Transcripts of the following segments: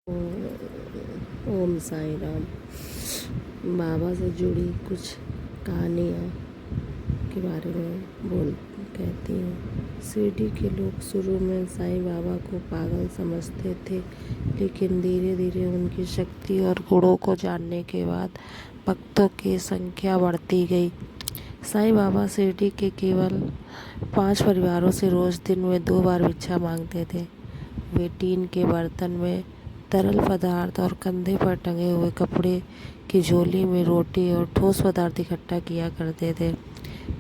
ओम साई राम। बाबा से जुड़ी कुछ कहानियाँ के बारे में कहती हूँ। शिरडी के लोग शुरू में साईं बाबा को पागल समझते थे, लेकिन धीरे धीरे उनकी शक्ति और गुणों को जानने के बाद भक्तों की संख्या बढ़ती गई। साईं बाबा शिरडी के केवल 5 परिवारों से रोज दिन में 2 बार भिक्षा मांगते थे। वे टीन के बर्तन में तरल पदार्थ और कंधे पर टंगे हुए कपड़े की झोली में रोटी और ठोस पदार्थ इकट्ठा किया करते थे।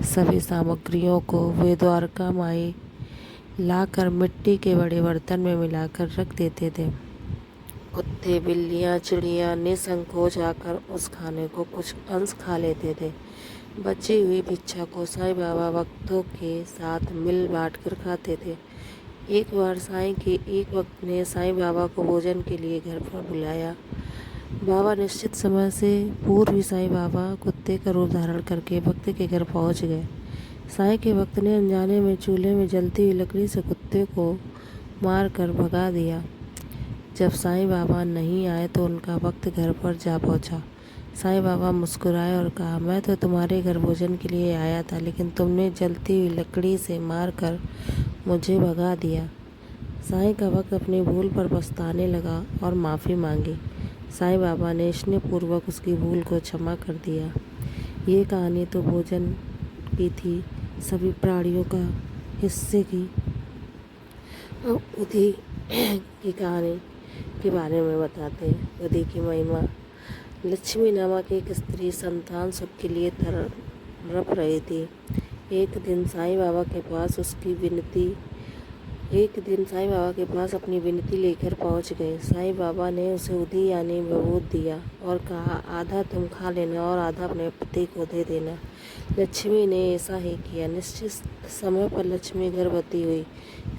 सभी सामग्रियों को वे द्वारका माई लाकर मिट्टी के बड़े बर्तन में मिलाकर रख देते थे। कुत्ते, बिल्लियाँ, चिड़ियाँ निसंकोच आकर उस खाने को कुछ अंश खा लेते थे। बची हुई भिक्षा को साईं बाबा भक्तों के साथ मिल बांट कर खाते थे। एक बार साईं के एक भक्त ने साईं बाबा को भोजन के लिए घर पर बुलाया। बाबा निश्चित समय से पूर्व ही साईं बाबा कुत्ते का रूप धारण करके भक्त के घर पहुंच गए। साईं के भक्त ने अनजाने में चूल्हे में जलती हुई लकड़ी से कुत्ते को मार कर भगा दिया। जब साईं बाबा नहीं आए तो उनका भक्त घर पर जा पहुंचा। साईं बाबा मुस्कुराए और कहा, मैं तो तुम्हारे घर भोजन के लिए आया था, लेकिन तुमने जलती हुई लकड़ी से मार कर मुझे भगा दिया। साईं का भक्त अपनी भूल पर पछताने लगा और माफ़ी मांगी। साईं बाबा ने स्नेहपूर्वक उसकी भूल को क्षमा कर दिया। ये कहानी तो भोजन की थी, सभी प्राणियों का हिस्से की। अब उदी की कहानी के बारे में बताते हैं। उदी की महिमा। लक्ष्मी नामक एक स्त्री संतान सुख के लिए तड़प रही थी। एक दिन साईं बाबा के पास अपनी विनती लेकर पहुंच गए। साईं बाबा ने उसे उदी यानी बबूत दिया और कहा, आधा तुम खा लेना और आधा अपने पति को दे देना। लक्ष्मी ने ऐसा ही किया। निश्चित समय पर लक्ष्मी गर्भवती हुई।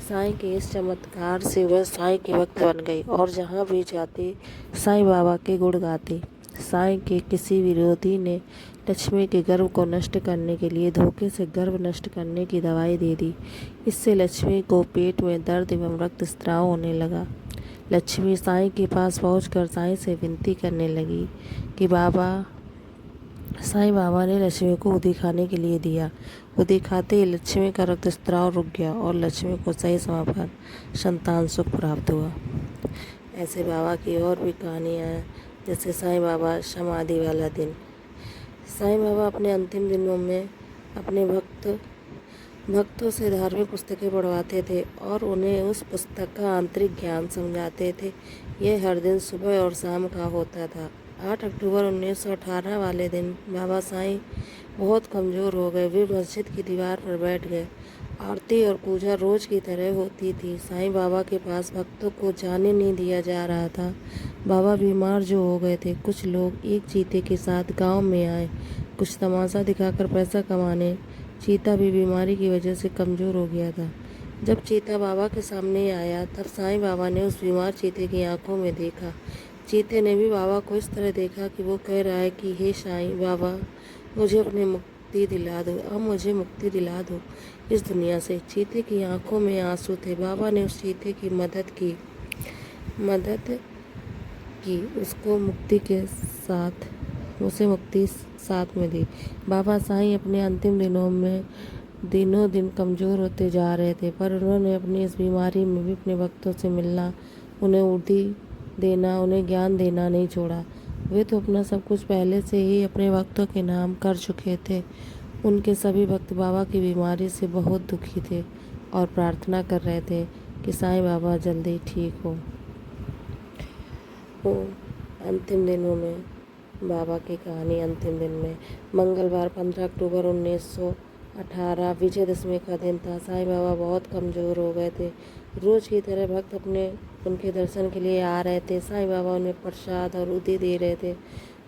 साईं के इस चमत्कार से वह साईं के भक्त बन गई और जहाँ भी जाती साईं बाबा के गुण गाती। साईं के किसी विरोधी ने लक्ष्मी के गर्भ को नष्ट करने के लिए धोखे से गर्भ नष्ट करने की दवाई दे दी। इससे लक्ष्मी को पेट में दर्द एवं रक्तस्राव होने लगा। लक्ष्मी साईं के पास पहुंचकर साईं से विनती करने लगी कि साईं बाबा ने लक्ष्मी को उदी खाने के लिए दिया। उदी खाते ही लक्ष्मी का रक्तस्राव रुक गया और लक्ष्मी को सही समय पर संतान सुख प्राप्त हुआ। ऐसे बाबा की और भी कहानियाँ हैं, जैसे साईं बाबा समाधि वाला दिन। साईं बाबा अपने अंतिम दिनों में अपने भक्तों से धार्मिक पुस्तकें पढ़वाते थे और उन्हें उस पुस्तक का आंतरिक ज्ञान समझाते थे। यह हर दिन सुबह और शाम का होता था। 8 अक्टूबर 1918 वाले दिन बाबा साईं बहुत कमज़ोर हो गए। वे मस्जिद की दीवार पर बैठ गए। आरती और पूजा रोज़ की तरह होती थी। साईं बाबा के पास भक्तों को जाने नहीं दिया जा रहा था। बाबा बीमार जो हो गए थे। कुछ लोग एक चीते के साथ गांव में आए, कुछ तमाशा दिखाकर पैसा कमाने। चीता भी बीमारी की वजह से कमज़ोर हो गया था। जब चीता बाबा के सामने आया, तब साईं बाबा ने उस बीमार चीते की आंखों में देखा। चीते ने भी बाबा को इस तरह देखा कि वो कह रहा है कि हे साईं बाबा, मुझे अपनी मुक्ति दिला दो, अब मुझे मुक्ति दिला दो इस दुनिया से। चीते की आंखों में आंसू थे। बाबा ने उस चीते की मदद की, उसे मुक्ति साथ में दी। बाबा साईं अपने अंतिम दिनों में दिनों दिन कमज़ोर होते जा रहे थे, पर उन्होंने अपनी इस बीमारी में भी अपने भक्तों से मिलना, उन्हें उर्दी देना, उन्हें ज्ञान देना नहीं छोड़ा। वे तो अपना सब कुछ पहले से ही अपने भक्तों के नाम कर चुके थे। उनके सभी भक्त बाबा की बीमारी से बहुत दुखी थे और प्रार्थना कर रहे थे कि साईं बाबा जल्दी ठीक हो। अंतिम दिनों में बाबा की कहानी। अंतिम दिन में मंगलवार 15 अक्टूबर 1918 विजयदशमी का दिन था। साईं बाबा बहुत कमज़ोर हो गए थे। रोज़ की तरह भक्त उनके दर्शन के लिए आ रहे थे। साईं बाबा उन्हें प्रसाद और उदी दे रहे थे।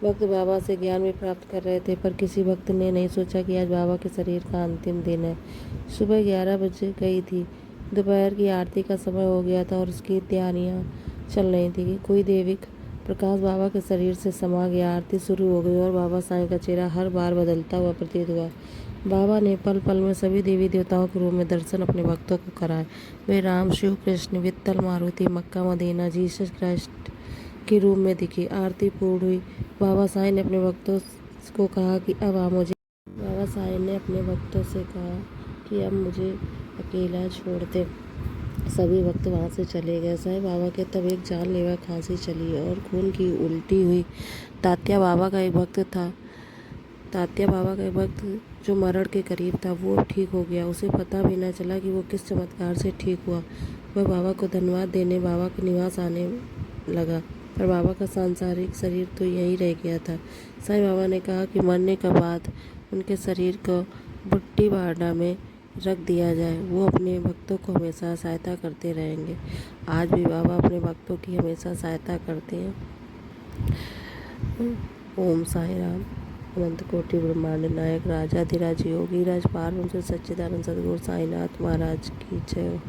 भक्त बाबा से ज्ञान भी प्राप्त कर रहे थे, पर किसी भक्त ने नहीं सोचा कि आज बाबा के शरीर का अंतिम दिन है। सुबह 11 बज गई थी। दोपहर की आरती का समय हो गया था और उसकी तैयारियाँ चल रही थी कि कोई दैविक प्रकाश बाबा के शरीर से समा गया। आरती शुरू हो गई और बाबा साईं का चेहरा हर बार बदलता हुआ प्रतीत हुआ। बाबा ने पल पल में सभी देवी देवताओं के रूप में दर्शन अपने भक्तों को कराए। वे राम, शिव, कृष्ण, वित्तल, मारुति, मक्का, मदीना, जीसस क्राइस्ट के रूप में दिखे। आरती पूर्ण हुई। बाबा साईं ने अपने भक्तों को कहा कि अब आप मुझे बाबा साईं ने अपने भक्तों से कहा कि अब मुझे अकेला छोड़ दे। सभी भक्त वहाँ से चले गए। साईं बाबा के तब एक जानलेवा खांसी चली और खून की उल्टी हुई। तात्या बाबा का एक भक्त जो मरण के करीब था, वो अब ठीक हो गया। उसे पता भी न चला कि वो किस चमत्कार से ठीक हुआ। वह बाबा को धन्यवाद देने बाबा के निवास आने लगा, पर बाबा का सांसारिक शरीर तो यहीं रह गया था। साईं बाबा ने कहा कि मरने के बाद उनके शरीर को बुट्टी बारडा में रख दिया जाए। वो अपने भक्तों को हमेशा सहायता करते रहेंगे। आज भी बाबा अपने भक्तों की हमेशा सहायता करते हैं। ओम साई राम। अनंत कोटि ब्रह्मांड नायक राजाधिराज योगीराज पारब्रह्म सच्चिदानंद सद्गुरु साईनाथ महाराज की जय।